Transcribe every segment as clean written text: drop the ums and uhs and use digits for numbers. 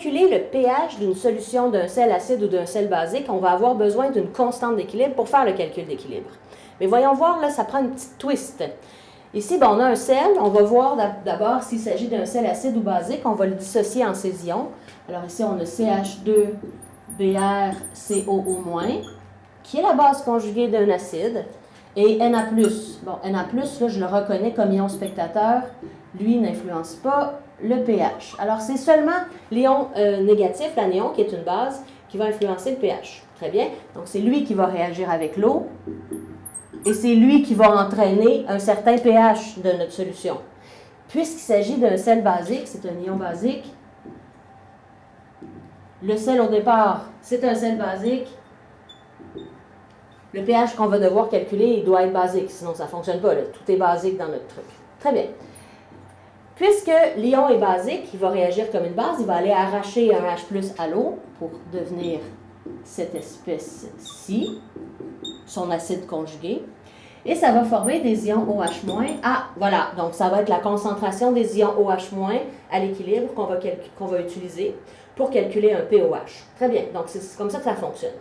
calculer le pH d'une solution d'un sel acide ou d'un sel basique, on va avoir besoin d'une constante d'équilibre pour faire le calcul d'équilibre. Mais voyons voir, là, ça prend une petite twist. Ici, ben, on a un sel. On va voir d'abord s'il s'agit d'un sel acide ou basique. On va le dissocier en ses ions. Alors ici, on a CH2BrCOO-, qui est la base conjuguée d'un acide, et Na+. Bon, Na+, là, je le reconnais comme ion spectateur. Lui n'influence pas le pH. Alors, c'est seulement l'ion négatif, l'anion, qui est une base, qui va influencer le pH. Très bien. Donc, c'est lui qui va réagir avec l'eau. Et c'est lui qui va entraîner un certain pH de notre solution. Puisqu'il s'agit d'un sel basique, c'est un ion basique, le sel au départ, c'est un sel basique, le pH qu'on va devoir calculer, il doit être basique, sinon ça ne fonctionne pas, là. Tout est basique dans notre truc. Très bien. Puisque l'ion est basique, il va réagir comme une base, il va aller arracher un H+ à l'eau pour devenir cette espèce-ci, son acide conjugué, et ça va former des ions OH-. Ah, voilà, donc ça va être la concentration des ions OH- à l'équilibre qu'on va utiliser pour calculer un pOH. Très bien, donc c'est comme ça que ça fonctionne.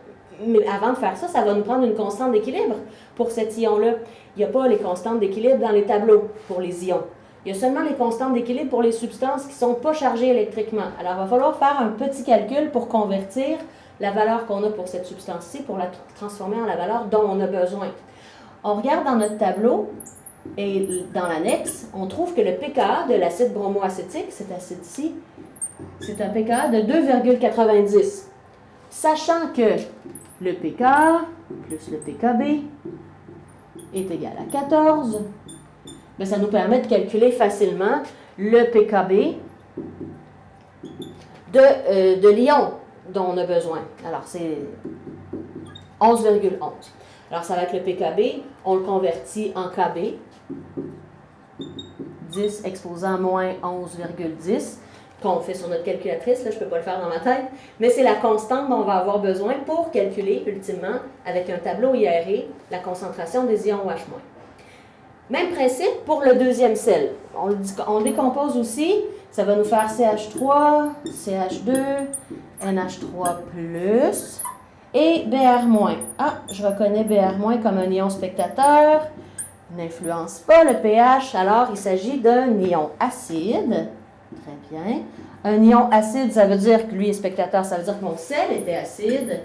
Mais avant de faire ça, ça va nous prendre une constante d'équilibre pour cet ion-là. Il n'y a pas les constantes d'équilibre dans les tableaux pour les ions. Il y a seulement les constantes d'équilibre pour les substances qui ne sont pas chargées électriquement. Alors, il va falloir faire un petit calcul pour convertir la valeur qu'on a pour cette substance-ci, pour la transformer en la valeur dont on a besoin. On regarde dans notre tableau et dans l'annexe, on trouve que le pKa de l'acide bromoacétique, cet acide-ci, c'est un pKa de 2,90. Sachant que le pKa plus le pKb est égal à 14, bien, ça nous permet de calculer facilement le pKb de l'ion dont on a besoin. Alors, c'est 11,11. Alors, ça va être le pKb, on le convertit en Kb, 10 exposant moins 11,10, qu'on fait sur notre calculatrice, là, je ne peux pas le faire dans ma tête, mais c'est la constante dont on va avoir besoin pour calculer, ultimement, avec un tableau IRE, la concentration des ions OH-. Même principe pour le deuxième sel. On décompose aussi, ça va nous faire CH3, CH2, NH3+, et Br-. Ah, je reconnais Br- comme un ion spectateur, n'influence pas le pH, alors il s'agit d'un ion acide. Très bien. Un ion acide, ça veut dire que lui est spectateur, ça veut dire que mon sel était acide.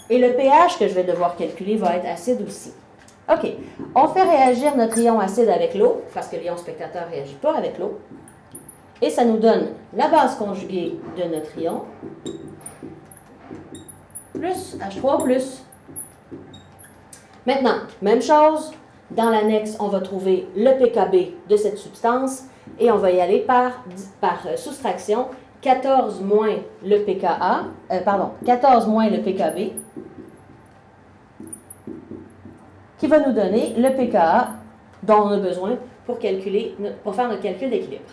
Et le pH que je vais devoir calculer va être acide aussi. OK. On fait réagir notre ion acide avec l'eau, parce que l'ion spectateur ne réagit pas avec l'eau. Et ça nous donne la base conjuguée de notre ion, plus H3+. Maintenant, même chose, dans l'annexe, on va trouver le pKb de cette substance et on va y aller par soustraction, 14 moins le pKa, 14 moins le pKb, qui va nous donner le pKa dont on a besoin pour faire notre calcul d'équilibre.